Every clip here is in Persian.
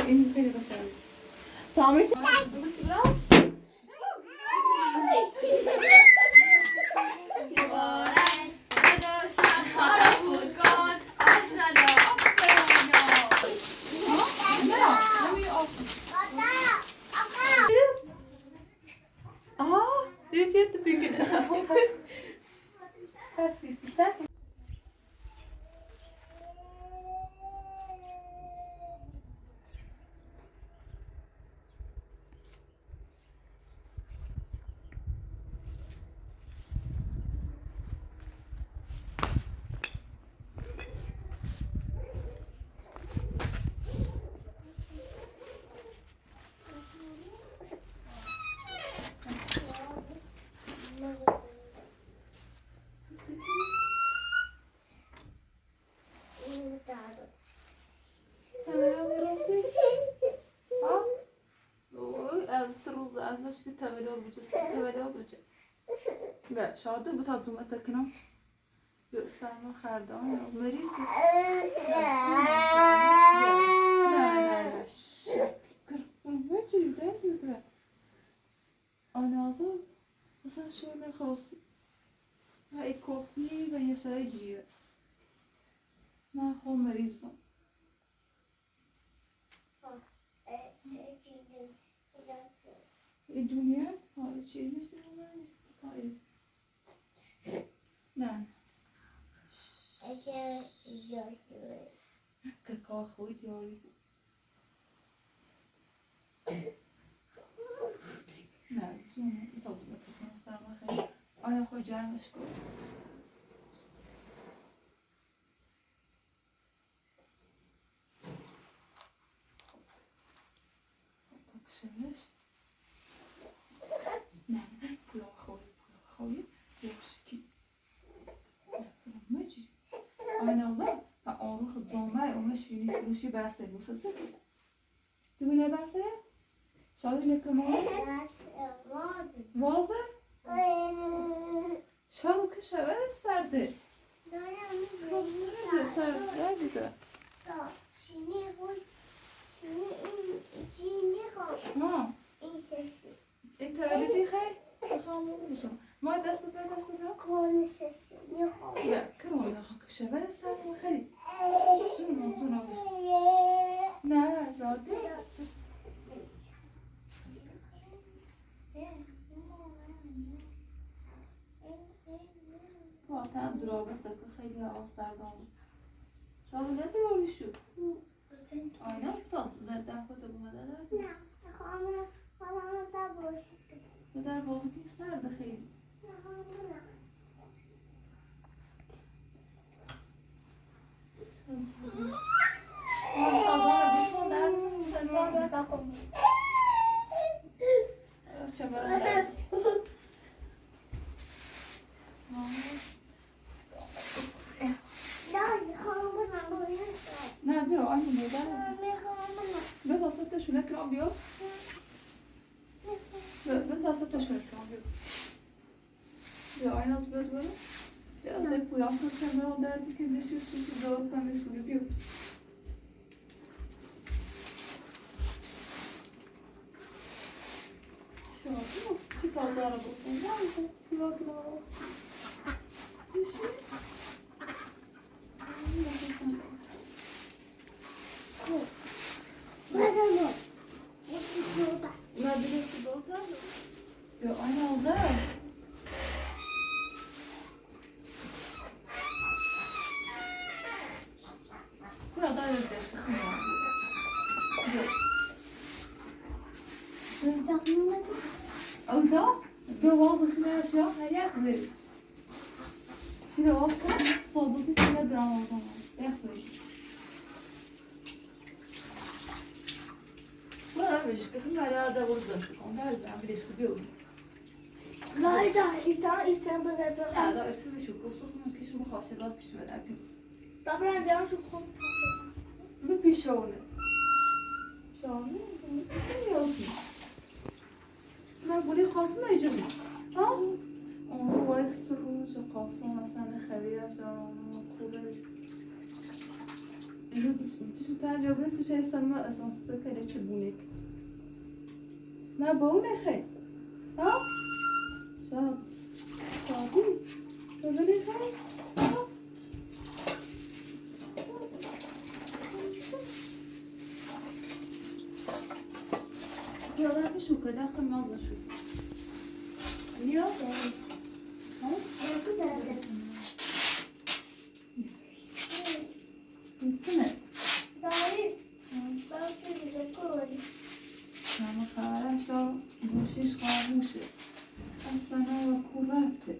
این خیلی قشنگه. تعمیر Dit zit te pieken. خسیس بیشتر از وش که تولد بوده تولد بوده نه شاده بود از اومد تکنم به سرما خردان مریضی نه شکر اون وجهی دیده آنازا مثلا شونه خاصی و ای کافی و یه سرای جیوه نه خواه مریضم ای دنیا حالا چی میشه نه که کار خوی دیاری نه زونه ای تازه بطرق نستم خیلی آیا خوی جرمش کن تکشنش نه پویا خوی یکشکی مجی آیا نازم و آروخ زامه اومه شیرینی فروشی بسته موسیقی دوونه بسته؟ شاید نکنم وازه؟ شاید که شود سرده خب سرده بیده ها این تولدی خیلی بخوام بشم ما دست به دست دارم کون سسی میخوام نه کرمان نخواه که شود سرده خیلی زون نه زاده تم زرابت که خیلی آستردان شاید نداری شو آینه تا در خود بوده نه خواهم در باشد در بازوکی سرده خیلی نه بیا آنی مادر بیا تاسته شونه کرام بیا بیا تاسته شونه کرام بیا بیا آین از بیا دوره بیا سه پویام کنچم برام دردی که نشی سوی دار کنی سوی بیا چی تازه رو بکن نه پویا کرام Şimdi olsun, sobası içine drama o zaman. Yaxşı. Bana bir şey hala da vurdum. Onlar da bir şey biliyor. Nerede? İster bazı böyle. Ya da ötürü şu kusuk mu piş mu haşelat piş ver yapayım. Da ben de şu konu. Bu piş oldu. Şu an bunu tutmuyorsun. Ben burayı kasmayacağım. Ha? هو السروج وقاصون أصلا خبيرة وقولة إنه تشو تعجب بس شيء سما أصلا سكر يشبونك ما بقول خي ها شاب شابي تبني خي يلا شو كده آخر ما شو اليوم ها من سنة كان خارجة بوشيش خاموشة أصلا وكورافته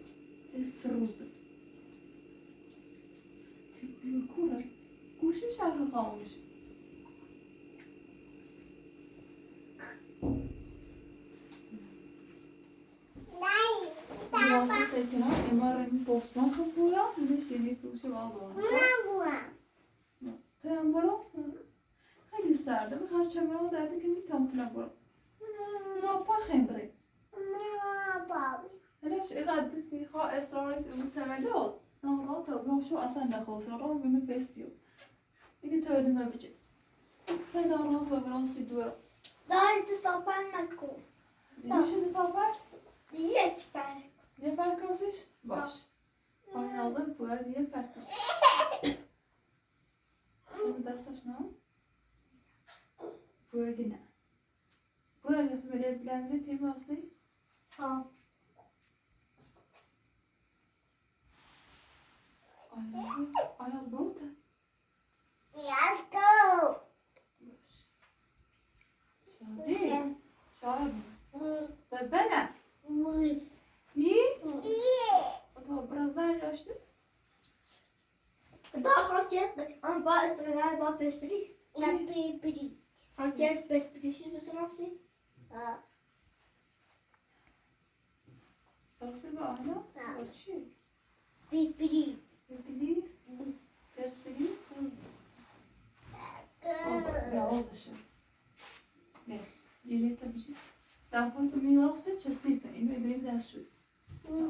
السروزة تبي الكورة بوشيش على خاموش واسطة كنا إمارة من بوسمان كبويا من الشيء كوشي وازوان تمام برو خیلی سرده من هر چند مرا درده که میتونم برو ما فخم بریم هلاش اقدر ها اصراری که متولد نورا تا براشو اصلا نخواست را بهم بسیار دیگه تولد ما بچه تا نورا تا براسی دور دیگه تابر یه پرکاسش باش آن نازک باید یه پرکاس سم دستش نه باید نه باید تو بلد بلنده تیم اصلی آیا بوده شادی شاد ببنه نی تو برازن جاشتی باسی با آنا با چی ببلیز درس بگیر یازشه نه جیلی تا بچی دفعه تو میواسه چه سیپه اینو ببین دست شد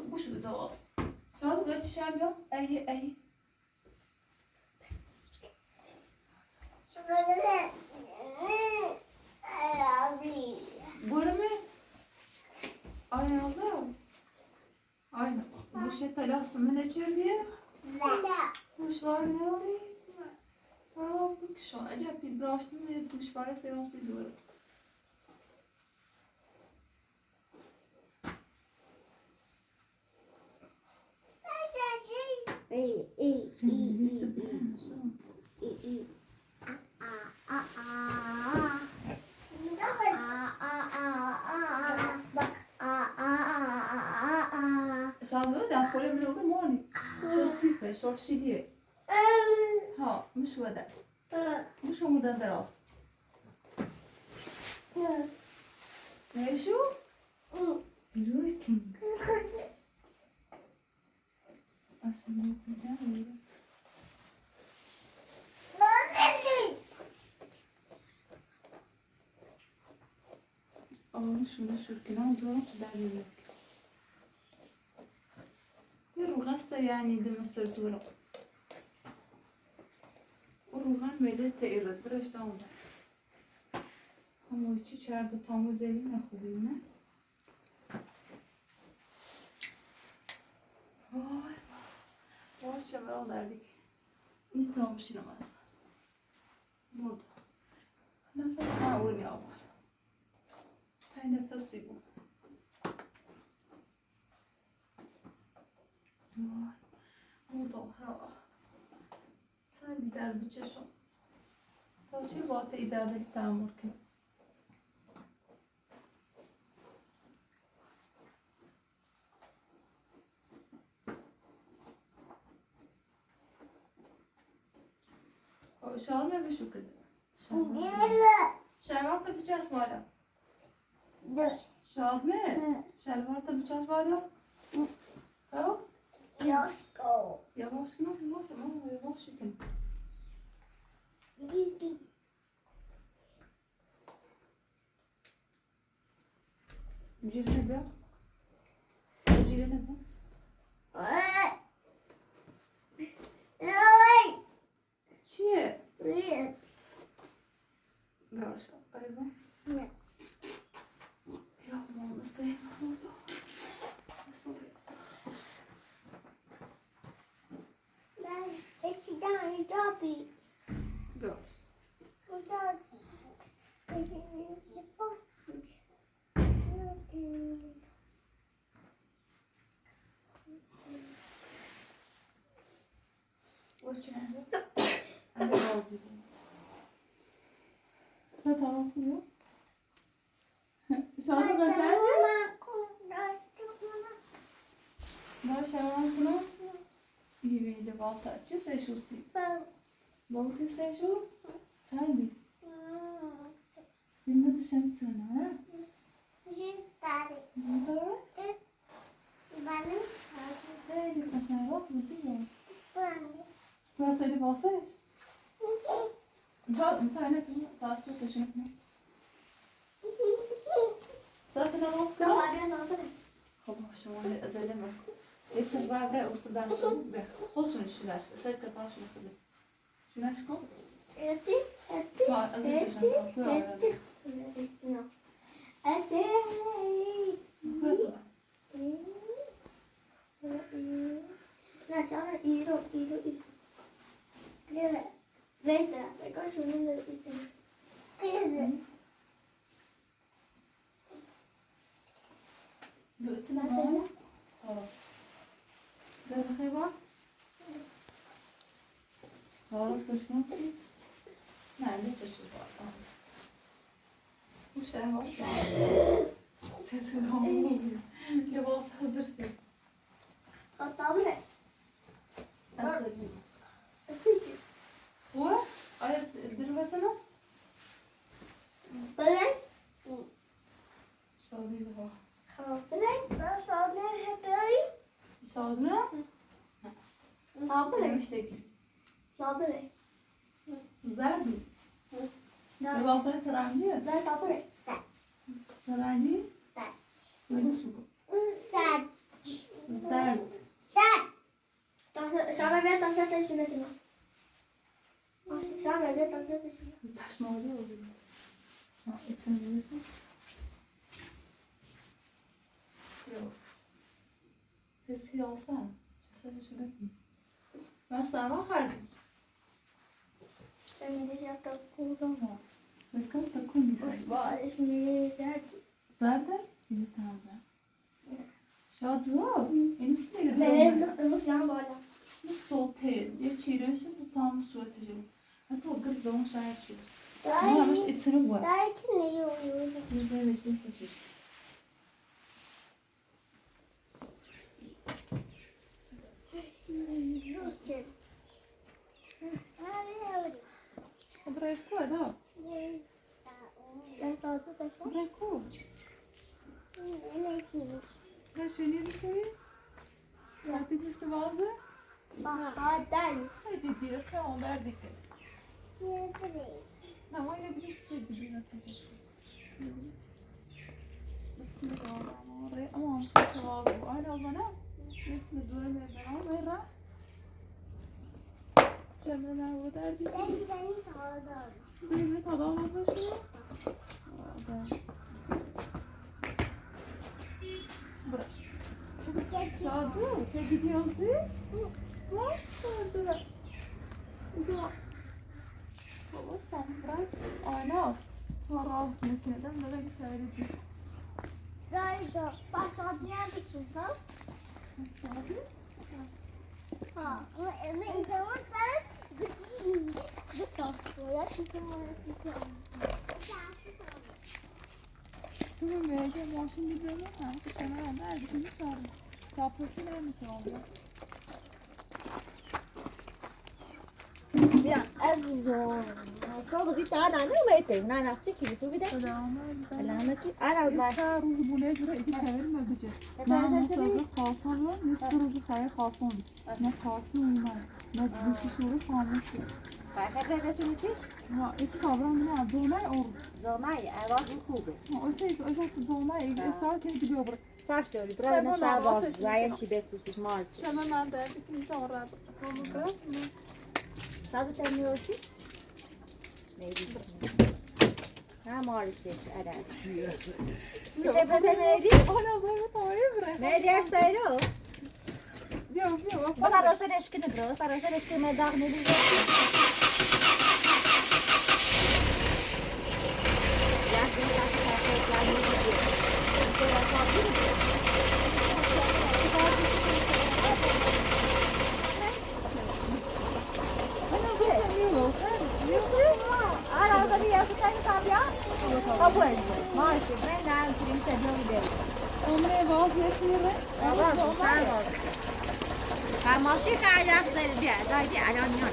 بوش بزاواس شاید وقت شب یا ای برمه آیا نازم aynen. Bu şey talasını ne çerdiye? Kuş var ne oluyor? Aa bak şu an acaba bir bıraktım ve kuş var ya seansı diyorum. شامل ده پول من رو مانی چسیفه شورشیلیه ها مش وده مش مدن دراز نه شو دیروی کینگ aslında neden öyle? Ama şunu şurkina diyorum ki ben yemek. الرغاسة يعني دي مصر تورق الرغان ميلة تقرد برش داونا هم ويشي شارده طامو زيلين أخوينا واي شمرال دردك نتامو شنو مازا برضه نفس معوني أول هاي نفسي بو burada ha sen gider bir çeşit tavşan vaate idare bir tamur ki o şalme bir şu kadar şalvar da bir çeşit var ya şalme şalvar da bir çeşit var ya ha Yosko. Yavaş mı? Yavaş ama yavaş şeker. Jirene bak. Jirene bak. Görs. What's your name? And the rosy. Vad tar man nu? Sa du vad säger du? Vad säger man för något? Det var så att jag säger så stick. Vad du säger så? Sandy. Vill man inte känna sig nära? Vad tar du? Nej, det kanske är rakt med sidan. Vad säger du? Vad säger du? Ta henne till taset och köp mig. ساعتنا واصلة. خلاص شو أنا أزلمك. يتصير بعبرة وصل بس خصوصا الشلاش. سايك كتاش نخدم. شلاش كم؟ ما أزلت شنطة. Vänta, jag kanske vill lite. دقتنا ماما خلاص ده خيبة خلاص ايش نفسي معلش اشوف بعض وش انا وش شو تقولون لباس حزر شو طابرة. أصلي هو أيه دروتنا طلع. شادي ده طلع. صادنا هبي. شادنا طابرة. مش تقول طابرة. زردي لباسات سرانجي لا طابرة. سرانجي لا. وين اسمه ساد. زرد ساد. شامل بيت تصير تشوفنا كنا. شامل بيت تصير تشوفنا. باش موضوع ما اتسمى تسي أوسان شو شو لكن بس أنا ما خارج شامل بيت تقول. تمام ذكرت تكون بخير بعرف من زاد. زردة اللي تهزر شادوا إنسي اللي لا بيعمل نخلص يا بالا. الصوتين يشيلون شو تطعم صوت جو حتى وقر زون شايف شو ما مش اتسنوا لا تنيو. يزاي مش لسه شو بريكو هذا بريكو ليش اللي بيسوي ما تقدر تبازه هاي تدي لك كمان دردك لا ما يبي تدي لك بسم الله الرحمن الرحيم أما صوت واضح أنا وأنا نتصل دور من البنات وين راح جمعنا ودردي بيجي تضامن شو شادو تجي يوصي ما تقدر إذا خلاص تعبرت أنا خلاص كده ما بقى تعرفي Dajdo, pasadnia wysuwa. My idziemy teraz do ja ci to mówię. Şimdi belki maaşın gidiyor ama sana da erken çıkardım. Kapısı ne mi kaldı? Ya azizim. صوب زيت أنا ما يتم أنا أعطيك تو بدك أنا كي أنا بعد Sağ ruzu bu ne göre iki çevir mi ödeyecek? Ne nasıl kalsın var, ne sırrı kaya kalsın. Ne kalsın olmaz. Ne dışı şuru kalmış. خبرة شو نسيش Ha, eski kavram ne? Zorlay or. زوماي أواز خوبه Ha, oysa zorlay esrar kedi gidiyor buraya. صارش دولي برا شعب زايم شي بس وش مارك Şaman ben de ikinci avradı. Onu da. صادو تنيوشي نيجي ها مارك إيش أنا Yok. خبرة نيجي Hala böyle tavaya bırak. نيجي أشتايلو Diyor بس راسلش که ندرست راسلش که مداغ ندیده أنا أقول يا ستاني كاميا أول ماشي من نعم شرين شديد ده عمره باز نمیره. باز ماشي كعجة أفضل بيع داي بيع علانيان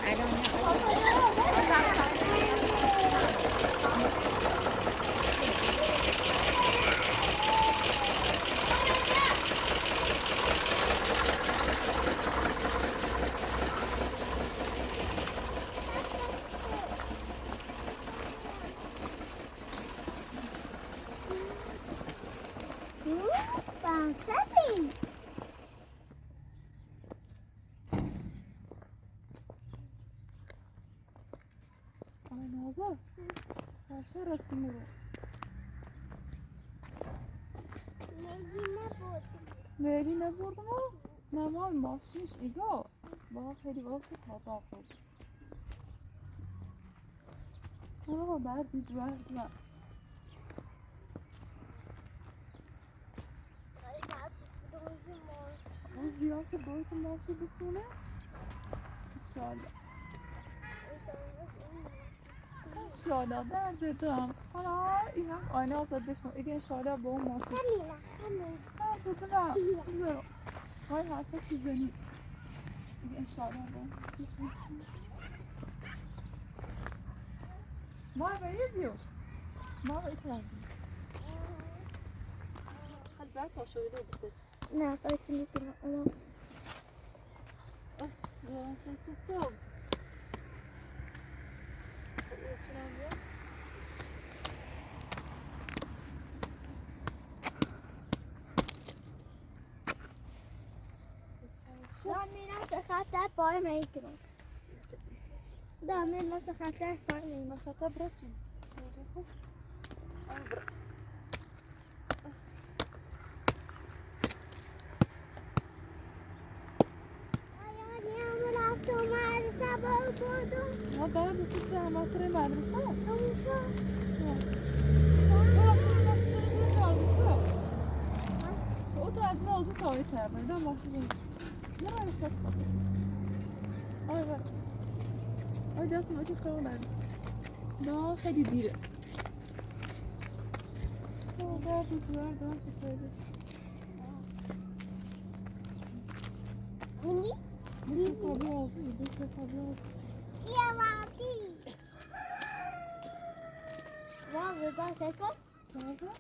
Nazlı. Karşı arasını bu. Meri ne vurdu mu? Ne var maşmış iga. Bak hadi vakit hata koş. Aa berdi verdi. Az ziyarete boyutun maşı bir sene. İnşallah. İnşallah derdim. Hala iyi. Aynı azad beşno. İyi inşallah bu maşı. Ha kızına. Güzel. Hay harfa çizelim. İyi inşallah bu maşı. Var mı iyi diyor? Var itiraz. Hadi ver taşı öyle bitir. Ne yaparsın ki ama Ya sen kızım. دامن خطر پای میکنم دامن خطر پای میکنم خطا برچین ما دارم بسید که همه توی مدرسه او تا از نازو تایی تر میدم ماشین نه رسد خود آی بر آی دست ما چیز کار داریم نه خیلی دیره درد دوار دارم که خیلی منی bu kablo olsun, bu kablo olsun. بیا واقعی واقعی دا سکن Nerede?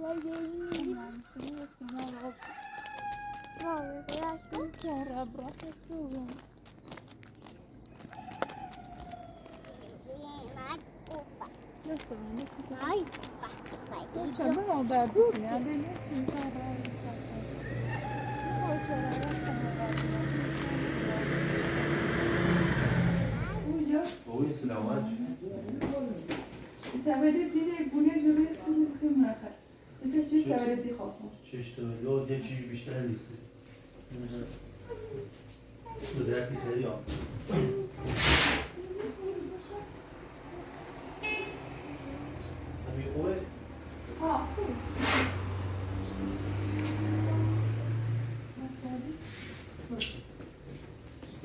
واقعی Aman seni ve sana razı. واقعی درست Sonra bırak istiyorum. Nasıl? Nasıl? Ay Sen ben o derdim ya. Ben ne için sen razı olacaksın? Oui, c'est normal. تولد دیده بونه جلوی سنیز خیلی نخر مثل چه تولدی خواستم چشت یا یه چیزی بیشتر نیست. درکی سری ها. همین خوبه؟ ها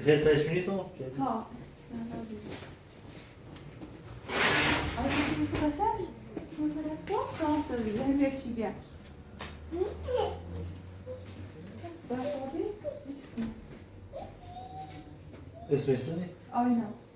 رسش می‌نیسم؟ ها آیا چیزی قشنگ؟ شانس دیگه همه چی بیا برخوردی؟ چیزی اسمش چیه؟ آینه است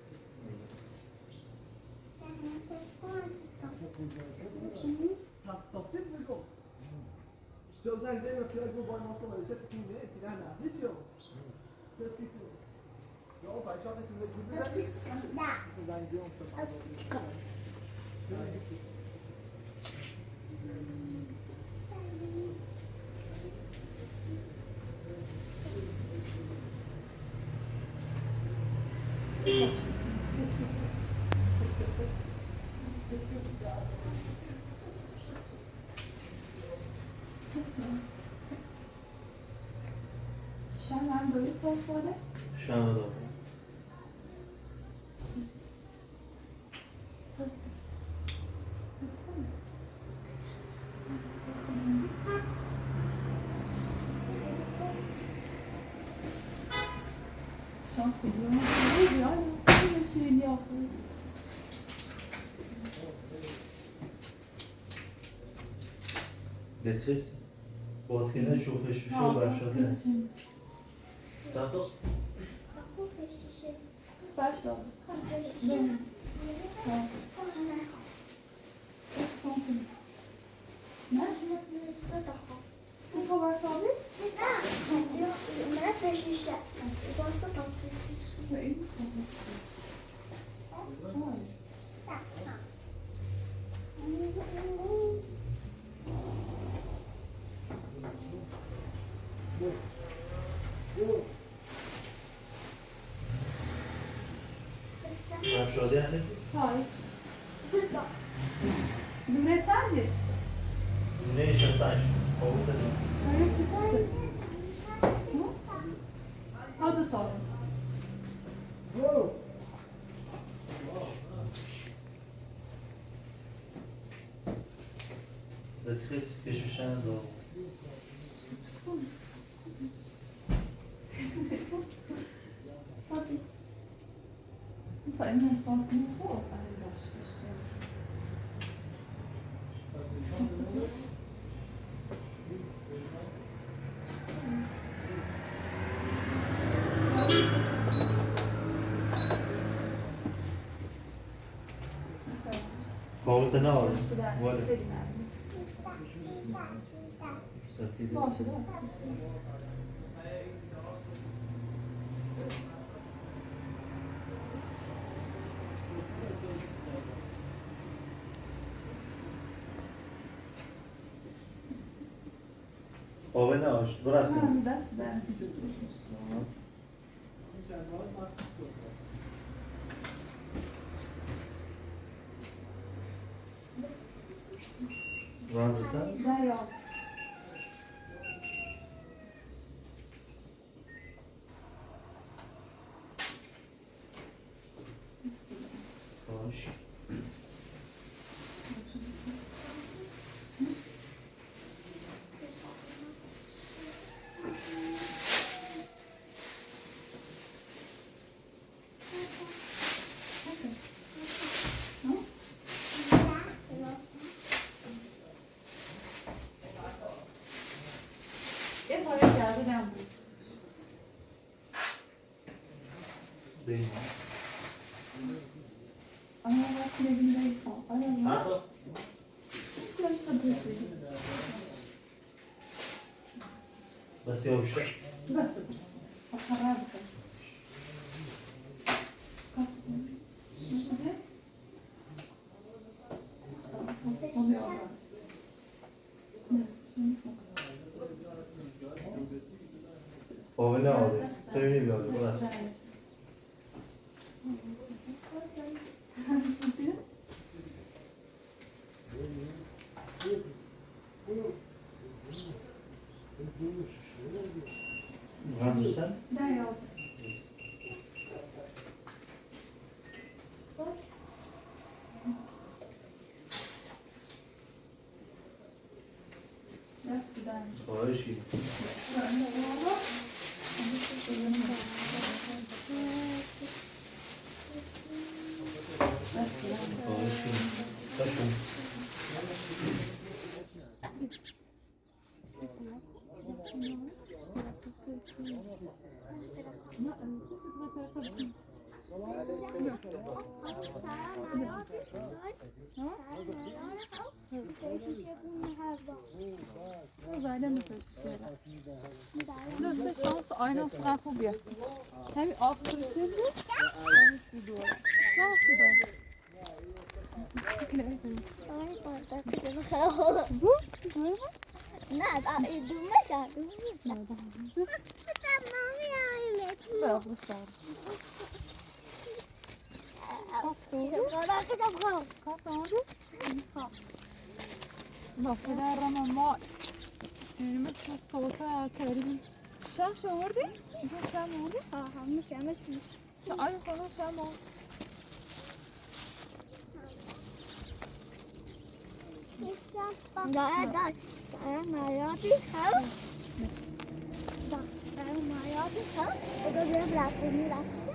شمعم böyle sağ söyle. شنبه دار Şansı yok. Yani bir şey yapıyor. لترس بادکنه شوفش بشه و برشاده هست سمتاز Başla. Benim. Tamam. Sonsun. Ne? Sıfır var tabi. برشاده هست Hayır. Mehmet sendir. نه نشستنش خوابو دادم Hayır çıkarsın. Hadi tabi. لترس کشوشن دار Hadi. Fajnie stąd są, ale gorzko się. خوابو نه آره ولی Başı da. خوابه نه آشت برفتیم Ben ders ver. رانزتن Ver yaz. باش Hep eve geldi ben bu. بریم Ama bak ne bileyim falan. Ama سمتا nasıl bir بس یا بیشتر Nasıl? O karar bakın. Şimdi oluyor. خوابه نه آره تو بیاده برفت رانزتن Ben yazdım. Nasıl? خواهشی خواهشی بشون Burası şans aynasına koyuyor. Hem after'ı Bak, det där ramar mat. Det är mycket svårt att ta det. شمش آوردی؟ شم آوردی؟ ها همش همش آی خانم شم آورد. ده مایاتی خب ده مایاتی خب اگه بیام لطفی رفته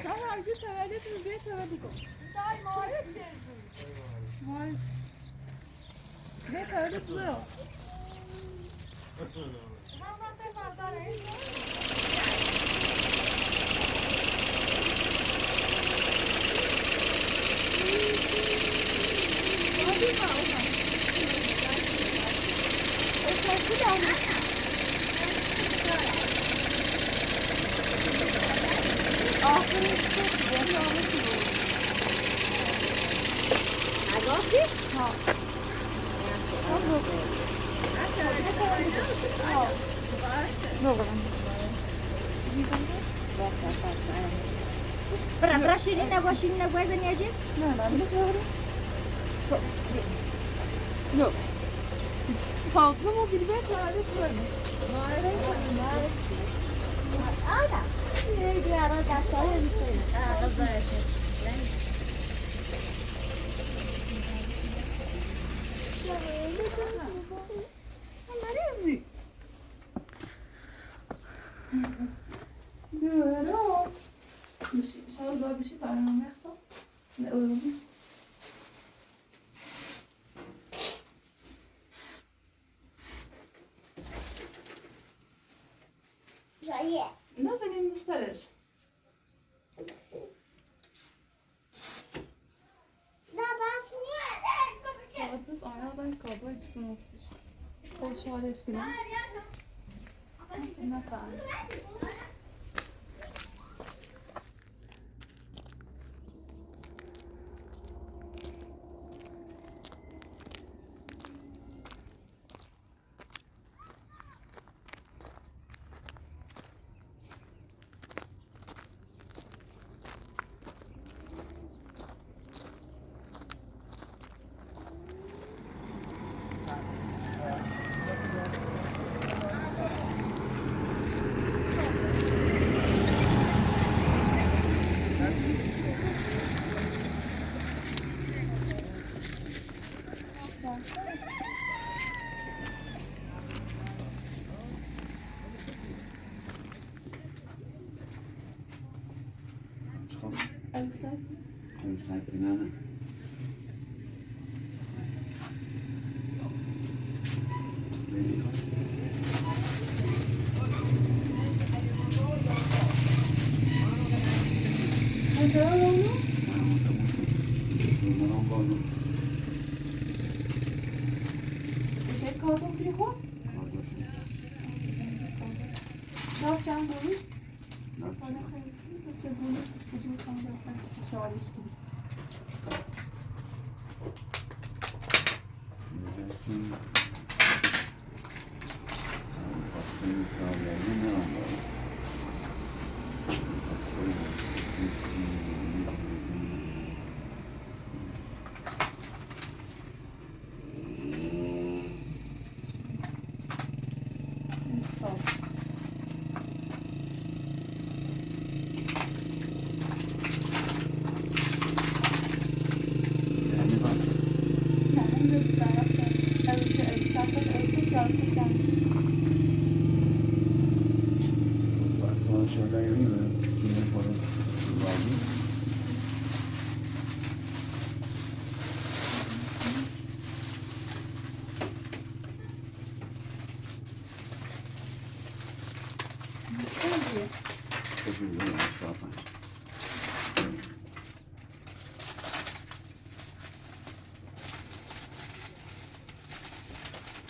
Sen hangi tevellit bir tevellit ol. Hayır. Ne tevellit buluyor? Agora Para Shirina, agora Shirina vai venir a gente? Não, não, não söyle. Yok. Fazla mı bilmem tevellit var mı? Ana. Ne diyor arkadaşlar? Yemişler. Ha, kızlar yaşıyor. Marizi. Diyorum. Bir şey, şöyle bir şey tanımlarsam. Ne olur? Жає. Nasıl gösterir? Dabas niye? Saatiniz ayağdan kaldı hepsini olsun. Koşar eskiden. Ne kadar? Elbise. Sahiplenene. Hadi oğlum. Tek kaldım kriko. Ne yapacağım bunu? Bana koyayım. Bunu sıcak kaldı. Şöyle işte.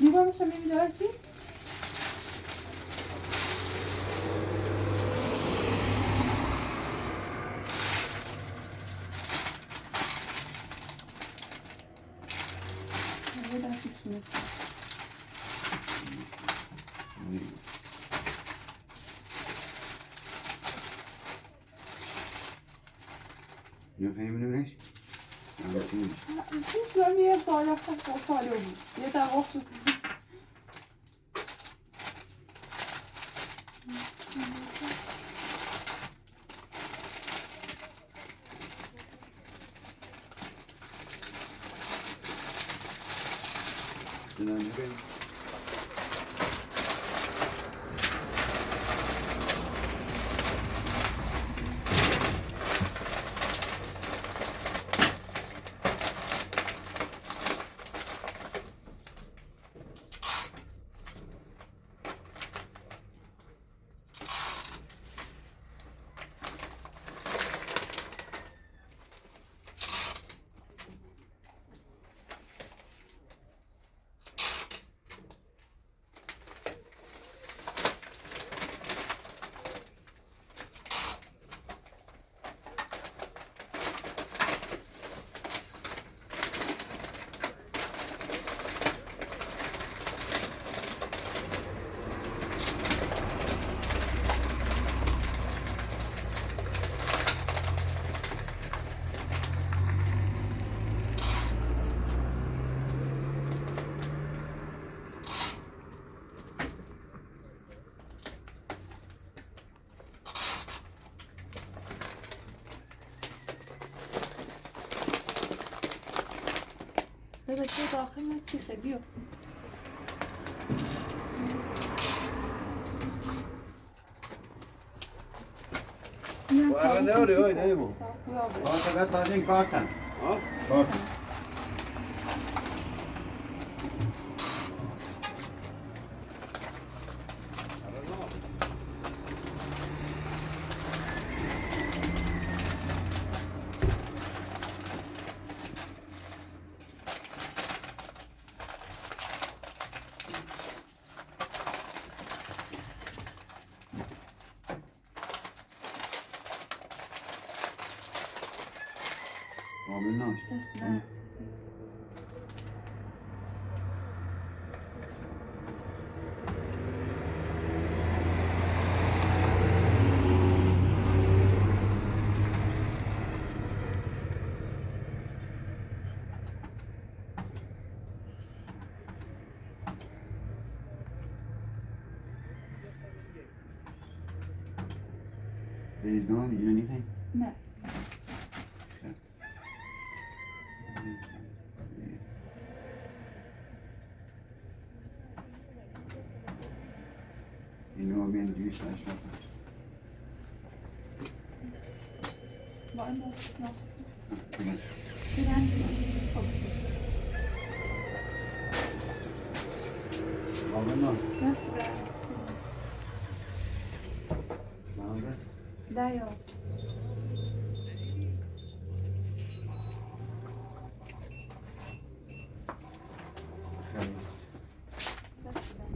Limonlu samimi dersi. Ne dersi şimdi? Nu ga je me nu eens. Ja, natuurlijk. Goed, we hebben hier toch nog van Paloma. Je daar was het. En dan nu ben بذار که داخل سیخه بیا. Waar nou de ooit helemaal? بیا بیا. Wat gaat dat in karten? Karten. Wat ben nou? دست نه. Deze dan, die er niet heen. نه. Enorm in duur zijn wat. با این ناخذ. Ja. دیدن. Wat ben nou? دست نه. Waarom dat? 10. Geen. دست نه.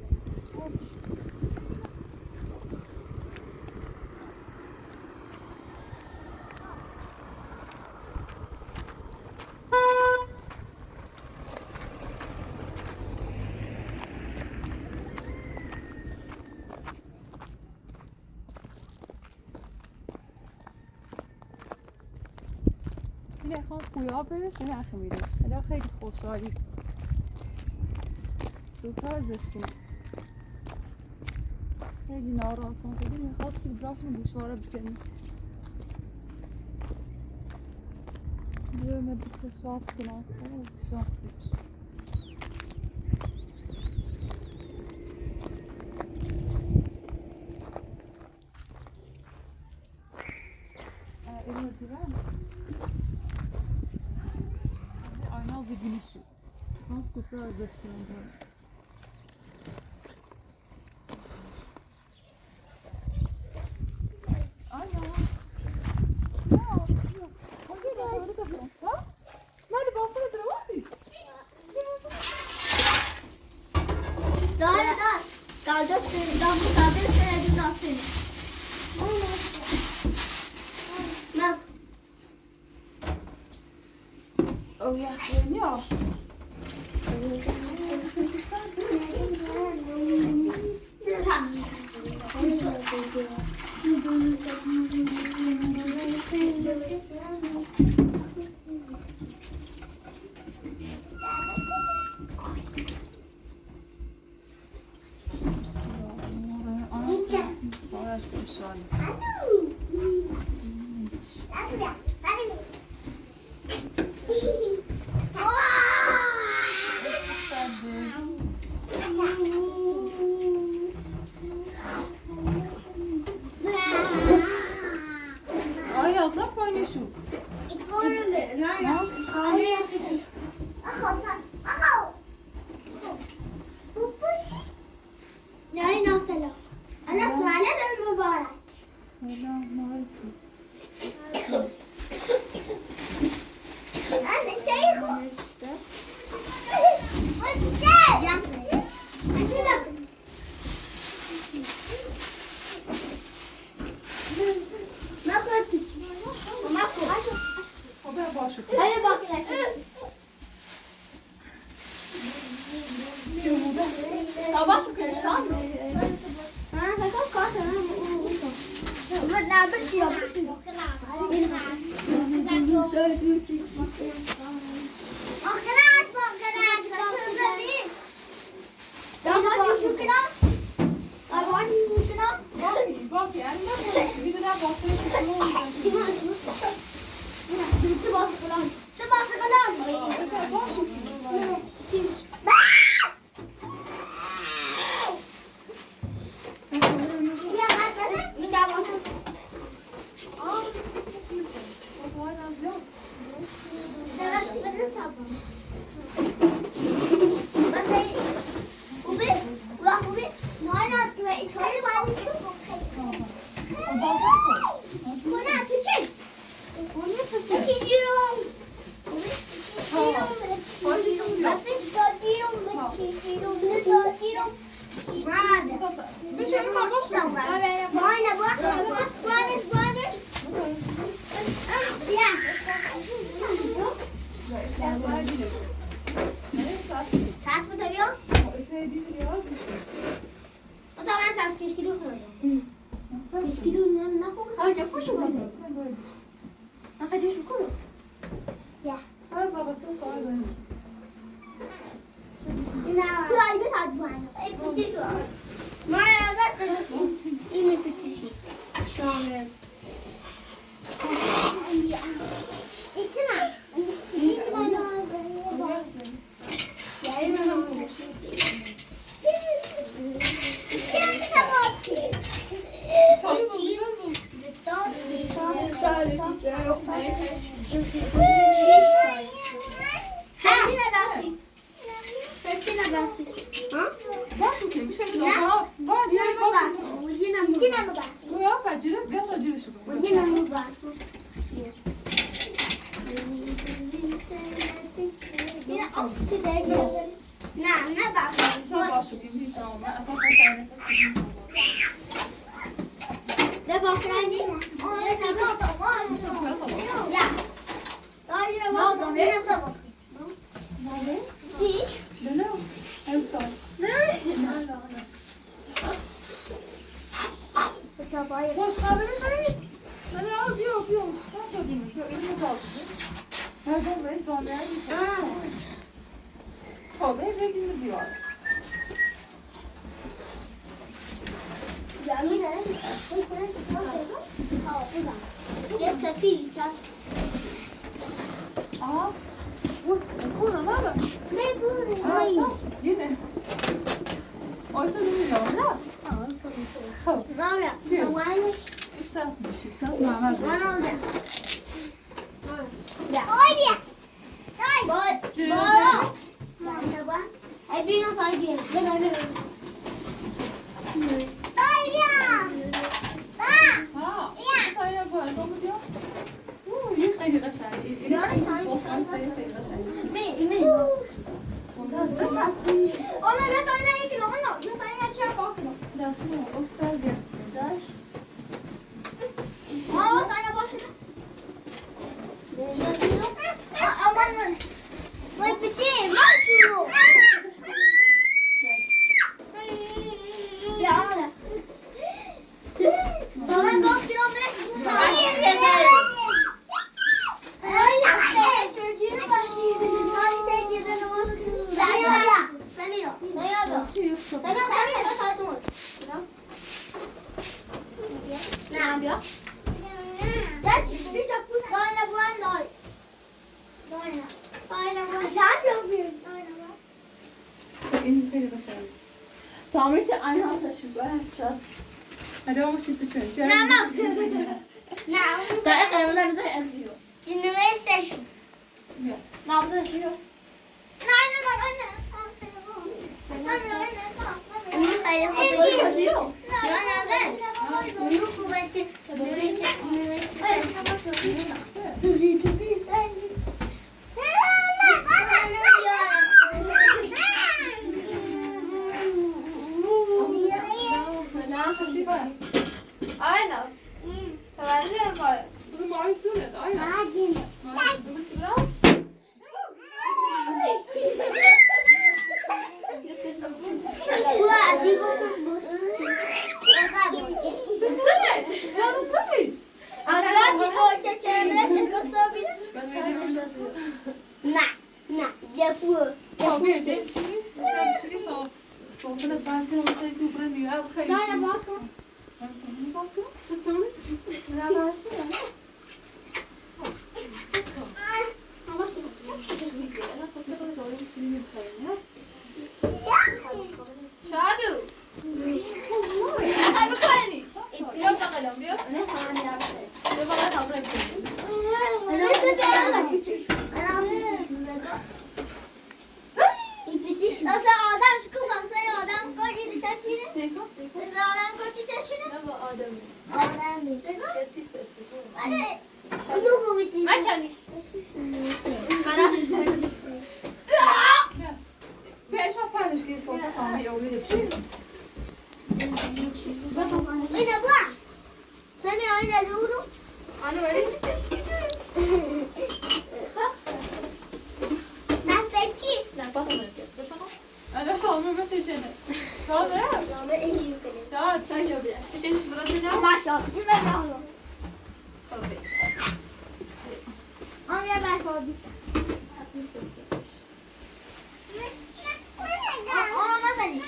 میره خواهم خویا برش این اخی میرش خیلی خیلی خوشحالی سوپر زشتون خیلی ناراحتان زدی میخواست که براشون گوشواره بسیار نیستش بیرون بشه شاف کنم خیلی شانسی بشه اینو دیدم ayna az güneşi. Nasıl süper özleşmiyor. Ayna. Ya. Hadi böyle yapalım. Ha? Nerede basına dur var mı? Doğru. Kaldır seni nasıl? Ne? Oh ya, geliyor. Thank you. شیرینی بخوریم نه؟ شادو هاي بكوني بيا بقلم بيا بيا بقلم تمرين مثلا آدم شکوف همسایه آدم کن اینو چشیره مثلا آدم کن چی چشیره نه با آدمی آدمی کسی سرشو آره اونو خوبی ما شانیش پیش پنج که صبح خواهم یوری بشیم اینو با سمی آینه دورو انا ولی تشکی نسترچی نه با تمرین بشنو انا شامل بشه چنه شاد جامعه اینجور کنیم شاد چای جو بیا چش برات نه ماشا این بگم اوکی آم یه بشادی آم مزنی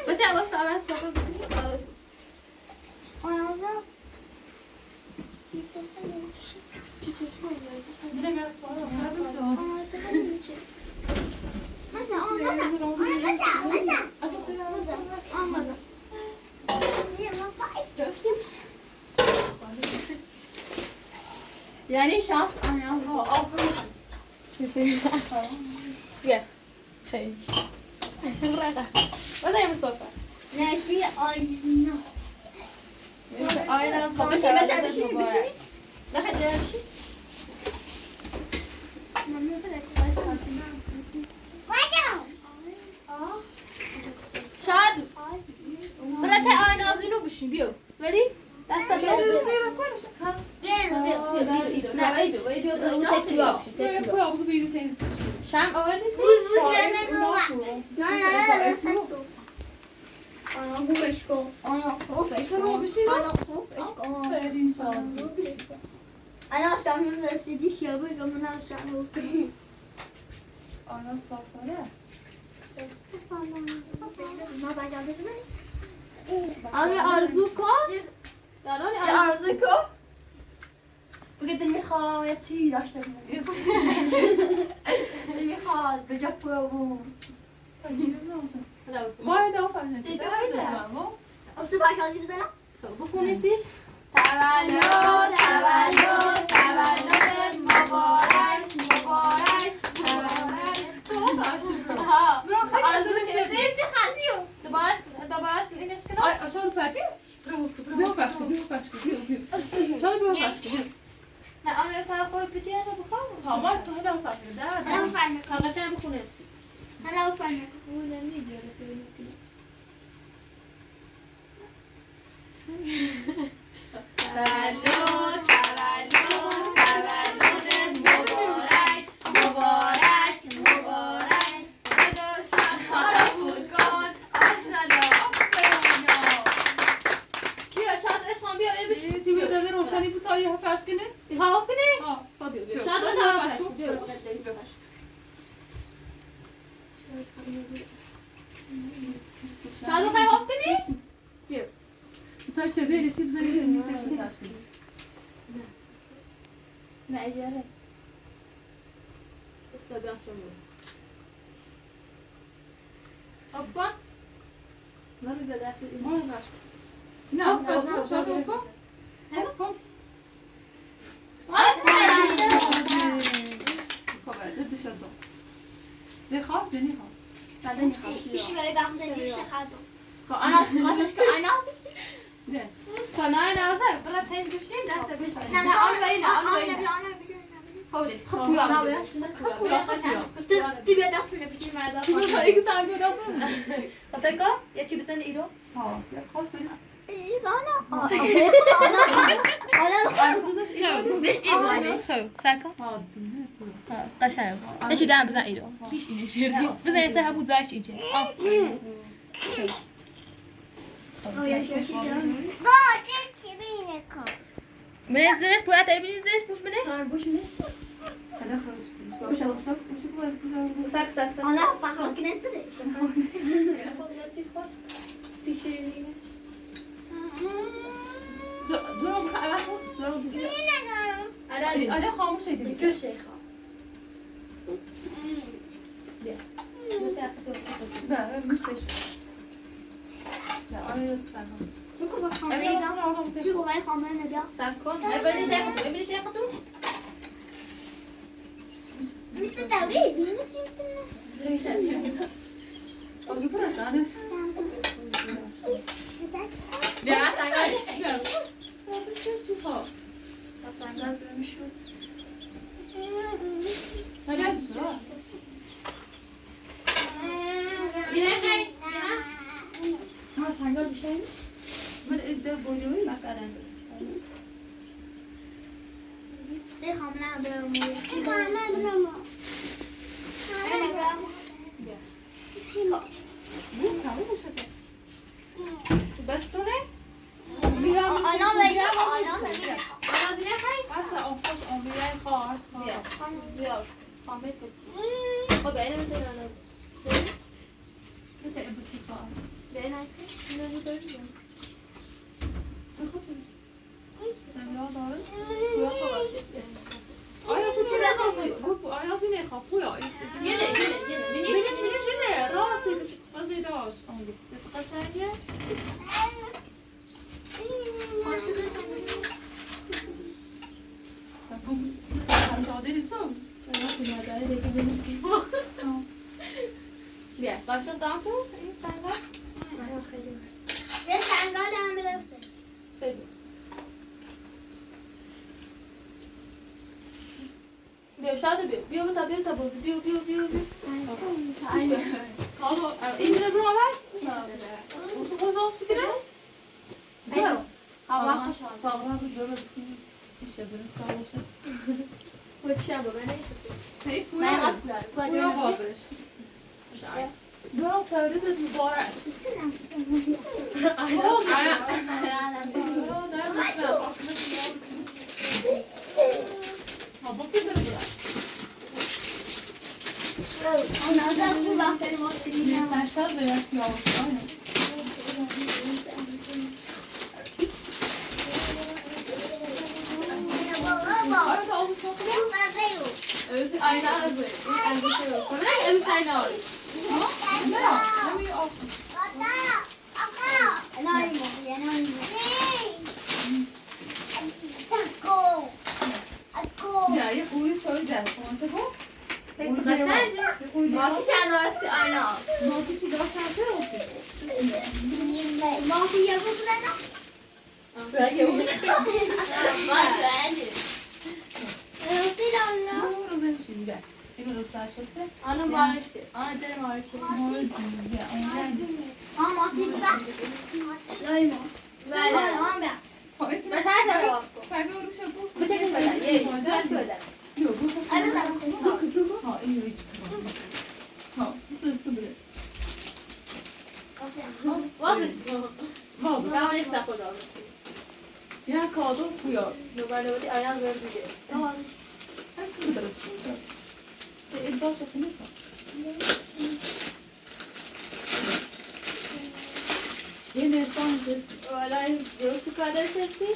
بس يا وسط أبعد صوتك يعني شخص أنا هو أفضل يا خيش وزي مصطفى ناشي آینا آينا صبي بشینی لا حد يمشي شادو بلا تي آينا أزينو بشين بيو ولي دست بيو نه ویدیو شام اول نیستی؟ انا شامل رسیدی شیابه که منم شامل آنا ساسانه ما بجاده آره آرزو کن یعنی آرزو کن بگه دل میخواد یه چی داشته بود دل میخواد به جا پرو وای دافنه اصلا بجاده بزنم بخونیسیش تولد تولد تولدت مبارک مبارک تولد ها آرزو چه چی خندیو دوباره اینش کنم آشان پاپی بیو پاشکه شال بیو پاشکه نه آن تا خود بچه رو بخوام تمام تو هلا فهمیده در انا فهمه کاغذم بخونیسی انا فهمه تولد تولد تولدت مبارک مبارک مبارک بدو شمها رو بود کن آشنا کیا شاد اسم بیا این بشی تی داده روشنی بود تا یه پاشکنه میخواه کنی؟ ها خب بیا شاد و توافق بیا شاد و خواهی خواب کنی؟ بیا تا چه بیری چی بزنی میتش پاشکنه نه ایاره استادم شما خوب کن نمیزه دست این نه پاشکن شاد کن کن خب دش از ده خواب دنی خواب ایشی برای بخش نمیشه خردم خب انا خواهش که اینا نه کنای نازه برای تین بشین دست بشین نه آن بایی نه آن بایی نه خولش خب بیا تی بیا دست بینه بگیر مردا تو تا یک تا بیو دست واسه که یه چی بزن ایرو ها یا خواب بریم خب سکا ها دونه قشنگ نشی دم بزن ایرو پیش اینه شیردی بزن یه سه همون زایش اینجا بنی زیرش باید ببینی زیرش بوش بنی هذا خرج باش الصف وش بغيت سک سک سک انا فخر كنسري سی شیرینی درو خلاص درو Ali خاموش edin. Bir şey kal. لا مش ليش. لا أنا تسأل. شو كوبا أبي خامرة أصلا أعرف شو تفهم. كوبا خامرة نبيع سكون ابني تاخذوا ابني تاخذوا مش توريد مش جبتنا أوجب رأس أنا شو. Ya sen gel. لا. شو بتشوف شو. Sen gel görmüş mü? هلا شو. Yine şey. Ha sen gel bir şey mi? من أقدر بقوله. Bak aran. ليه خامرة برامو خامرة برامو Bu kavu şaka. بس تو ne? أنا بيا أنا بيا Ana zile hay. Arça on koş on bir yer kağıt Ya. kağıt. Ziyar. Ahmet bu. O da elime de ana. Bir de ebeti sağ. Ben ne dedim? Sıkı tut. Sen ya doğru. Yok baba. Ayazı ne kapıyor? Bu ayazı ne kapıyor? Yine. Beni ne? Rası bir şey kazıydı hoş. Anladım. Nasıl kaşınıyor? Tamam. Ben daha deli tam. Tamam. Ya. Başla daha ko. Sen gel. ليه سانغال عامل أصلا Söyle. Bir aşağıda bir tabii tabuzu bir. Kaldı. İmine dur haber. Nasıl koyacağız fikri? Claro. Hava hoş olsun. Tamam. Böyle İşte böyle kalmışım. Hoş ya baba ne? Hey, Ben kuya. yapmıyorum. Kuya babiş. Yok, öyle de mübarek. Ha, bakayım böyle bırak. أنا أقدر أقول أصلا Sen sen de yapıyorsun. Aynen. بابا Aynen alışması var. شو غزيو Öyle aynı araba. Aynı şey yok. Bana öyle aynı araba. Ne ya? Ne mi al? أنا أتكو أتكو Ya yapıyı söyle. Sonra bu. Peki kaçıncı? Yapıyı Bak hiç anlaması aynı. Ne ki daha şansı olsun. ما في يبوس لنا Bırak yapalım. Bak beğendi. رصيد ولا Doğru ben şimdi. Emin olsa şekilde. Anam var işte. Ana derim var işte. Ya ondan. ماما تبع Dayım. Güzel. ماما Ben her zaman baktım. Ben öyle şey bu. Bu çekim kadar. Ters kadar. Yok bu أنا kasım. بعرف Kızım. Ha iyi. Ha bu sözü böyle. Vazgeç. Vallahi. Ben ne kitap oldum. Ya kaldı bu ya. Yukarıda bir ayağım gördü diye. Hepsi de şurada. İmza şeklinde mi? Yine son kez. Olay yok kadar sesi.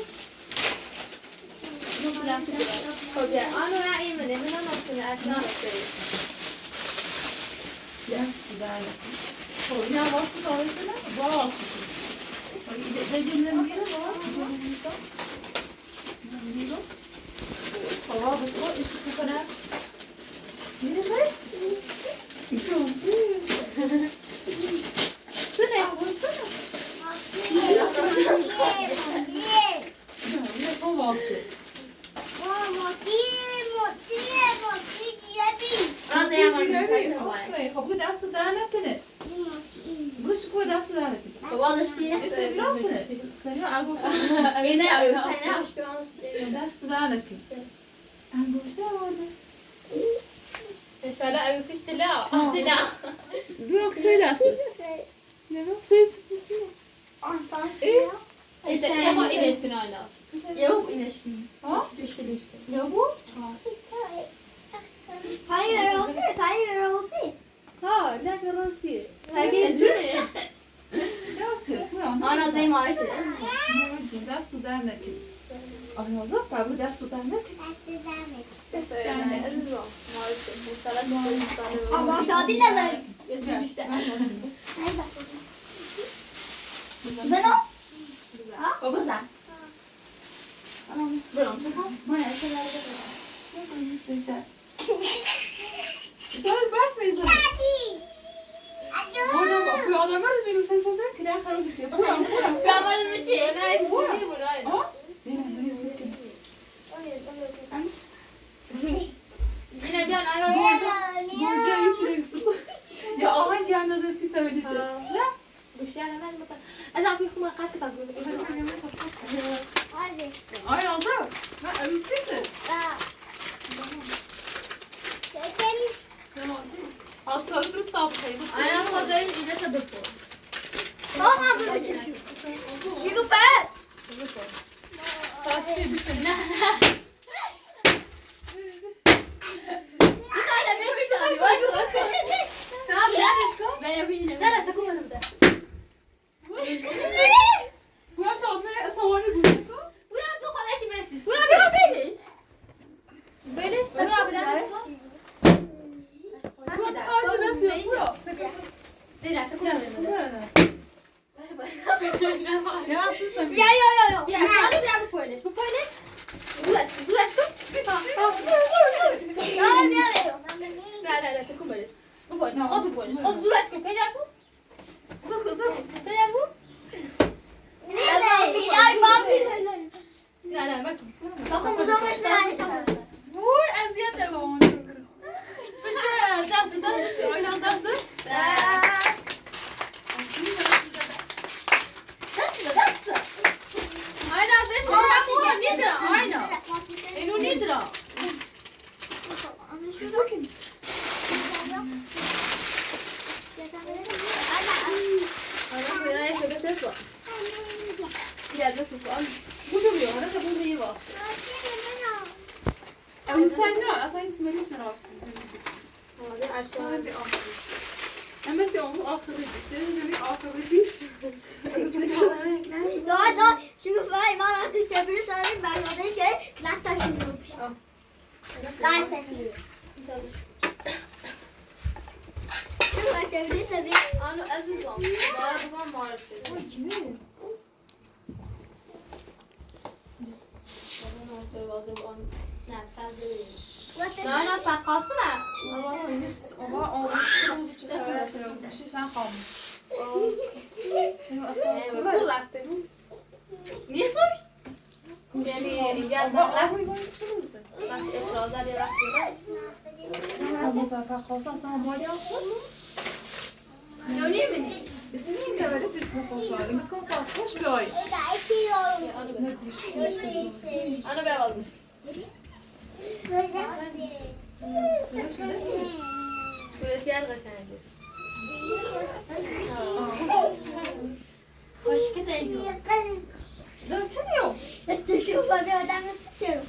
Yok plastik. Koca. Ano ya iyi mi? Ne nasıl ne aşağı bakıyor. Yes, güzel. O ya bastı da öyle wow. Ay de cümlenin bir var. Hava basıyor, ışık kadar. Ne var? Çok. Sıra. Ne hava basıyor? Orada yaman. Okey, kapı dersi dernekte. Bu şu dersi dernekte. Baba alışkı. Sen biraz ne? Sen ya algoritma. Yine sen alışkı olsun. Dersi dernekte. Algoritma vardı. Şöyle arası işte la. Dila. Dur şey dersi. Ne yok ses sesi. İşte yapma ilişkin aynası. Yok ilişki. Ha? Düştü düştü. Ya bu? Ha, ne kadar si. Herkes değil mi? Ya Türk bu ya. Ana dayım var işte. Dersi dernekte. آیا زد قبل دست و دهنه Ama saati ne zaman? Ben o. بابا زن برام Söz bakmayın. Orada bu adamlar benim sesime kıran karos içiyor. Buram. Kamerayı bir şey ne istiyor buraya? Ha? Zeynep biz bitti. Yine bir an Burada içiyorsun. Ya aha canlı da sita öyle de. مش يعني انا انا في خمره قاعده تقول Hadi. Ay Allah. Ha öyleyse. Çekmiş. Tamam şimdi. Alt saat bir stop sayı. انا ما غير اذا تدبر Tamam böyle çekiyor. Yürü be. Sasiye bir şey. انا بيبي شادي واسو تمام لا تسكت ben yapayım لا لا تكون انا بدأ Bu yaş almaya savanı buldu. ويا تو خلاص يمثل ويا بيبيش بيلش انا بدأ Bu harcı nasıl yapıyor? لا تكون Ya انا ya siz de Ya yo yo yo. يا شادي بيعمل بويلش بويلش زلاش زلاش Ya bir araya. لا لا لا تكون بلش بويلش خذ بويلش خذ زلاش كم بيجاربو kızım kızım. بيجاربو Ne? Bir ay vampir. لا لا ما Bakın bu zaman işte aynı şey. مو ازيد Dans oynan dans. انا بنت هو ندرة انا انه ندرة انا رايح بس اسوء يا ده شوف مو جميل انا كمان زي بعض Ama sen ne? Asay isminiz ne var? هذه عشان Ama sen onu akıllı bir şey akıllı. Da çünkü ben artık çeviri söyledim ben orada ki kulak taşıyorum. Ben sesliyorum. Çünkü ben çeviri tabii. انا عزيزهم ضرب بقى ما اعرف نعم انا سقاصنا Oha olmuş için öğretmenler sen kalmış. Benim asıl بقول لك ميسر يعني إيجاد Oha لك oha istiyorsun. بس إفرازات يركض Ama zaten kalsan sana böyle yapsın. لوني مني İsmini de böyle ismi koşar. Ümit koşar. Hoş bir ay. Ne kuş. أنا بيض سويتيال غشان خوش كده يجوا Dörtünüyor. Şu bir adam sıçıyorum.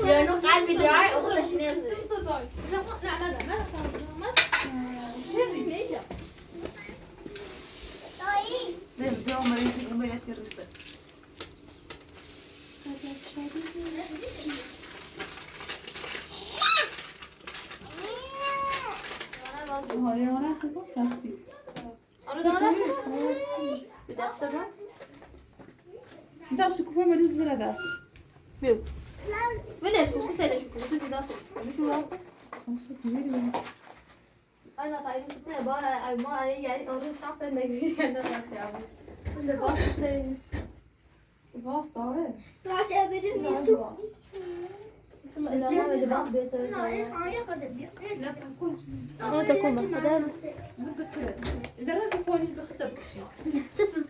لأنه قلبي دراعي أخذ شنو Kızı da. لا لا لا ما شنو بيجا Benim de ameliyatı ameliyat yarısı. Hadi ona sıkı tasbih. أنا ده بدأت ده Bir daha şu kupa meriz bize dersi. بيو بلاش شو تسأل شو كنت بدأت شو راسك Olsun diyor. أنا طيب السنة بقى ما يعني أول شخص إنه يجي عندنا خيابة اللي باص السنة Bas daha ver. Daha çevirin Biraz Yusuf. bas. إذا ما اللي باص بيته لا تقول. أنا تكون بحدها متذكرة. إذا لا تقول بختار بشيء. Sıfır.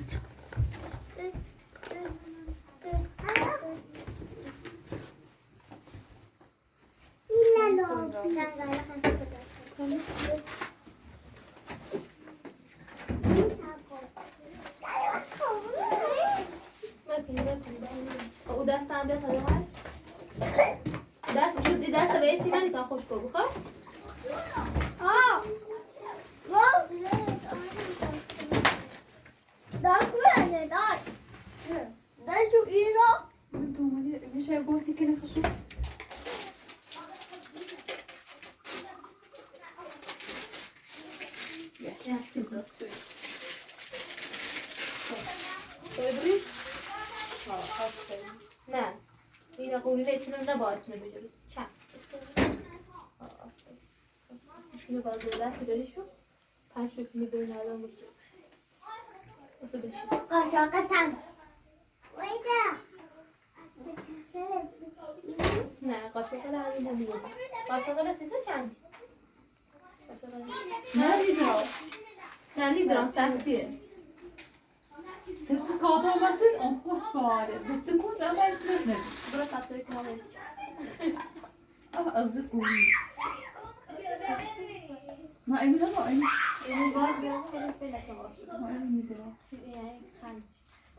ما في وداس عم بيته هاي داس جودي داس بيتي ماني تاخذ كوب خف Aa. Wow. Daha güvenli daha. Daha çok iyi o. Ben de تكلم خشوع. يحكي عن سيزر شوي. تبريد؟ نه این قولی نیتونم نباید تونه بجوری چند اینو باز دست داری شو 5 شکل میدونی الان بچه بسو بشید قاشقتم ویده نه قاشقه همین نمیده قاشقه سیزه چند؟ Nerede? نه نیدرم تسبیه Sesi kaldırmasın, o hoş bari. Bitti koş, ama etmez. برو تطوری کنم ایست Ah, azı koyayım. Ma emin ama emin. این باز بیان بریم پیدا کنم Ma emin midir? یعنی خند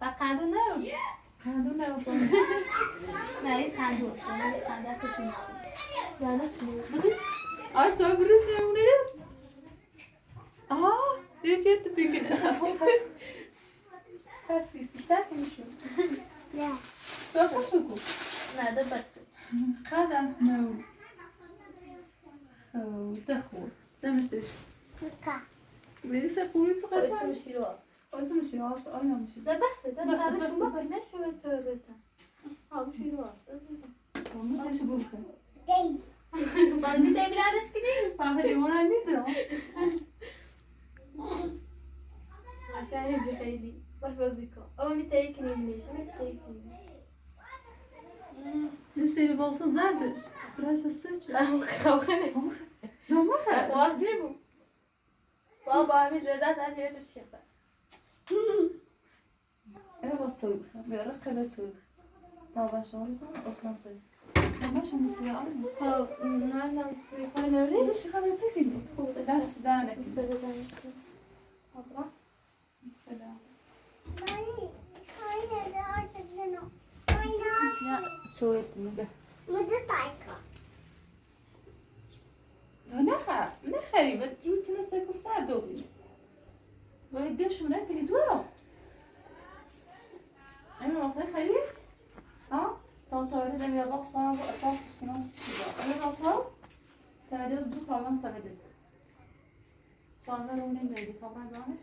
و خندون نه Kendin ne yapalım? نه این خندون شما خنده کشون یا نه Ay sonra burası ömrüyle. Aa, değişti peki. خسیس بیشتر که میشون نه Bak şu ku. نه ده بسته Kadam no. Oh, دخول. دمشتش. تکا Verirse polisi اسم kaçar. شیرواز Oysa mı şey var? Aynamış. ده بسته ده بسته، سر بسته، شما بسته. که نشود سوالتا هم شیرواز عزیزم Onu taşı bulka. دی من میده بلادش کنیم Fahri ona nedir o? عشان يجي خيلي باش بوزيكو اما متى کنیم ليش متى کنیم Liseli bolsa zardır. Tıraş saç. لا مخوخنه Normal. خواست نبو بابا همین زرده تا جیرت شیسه Era bas soyuk. Bir ara kadar soyuk. Daha başa olursa oflansız. Ama şimdi size alma. خب من ناسی کنه نوری Ne şu kadar çekin. Ders dernek. استفاده دانشگاه Abla. Mesela. Ya soğuttum da. مده تایکا Ne خریبه روتine سکستر دوباره. باید گشونه کنی دورم. این واسه خرید؟ ها؟ تا öyle bir bak sonra bu esas sunan çıkıyor. Öyle basma. Tevede dur tamam tevede. Sonra onu neydi? Tamam görmüş.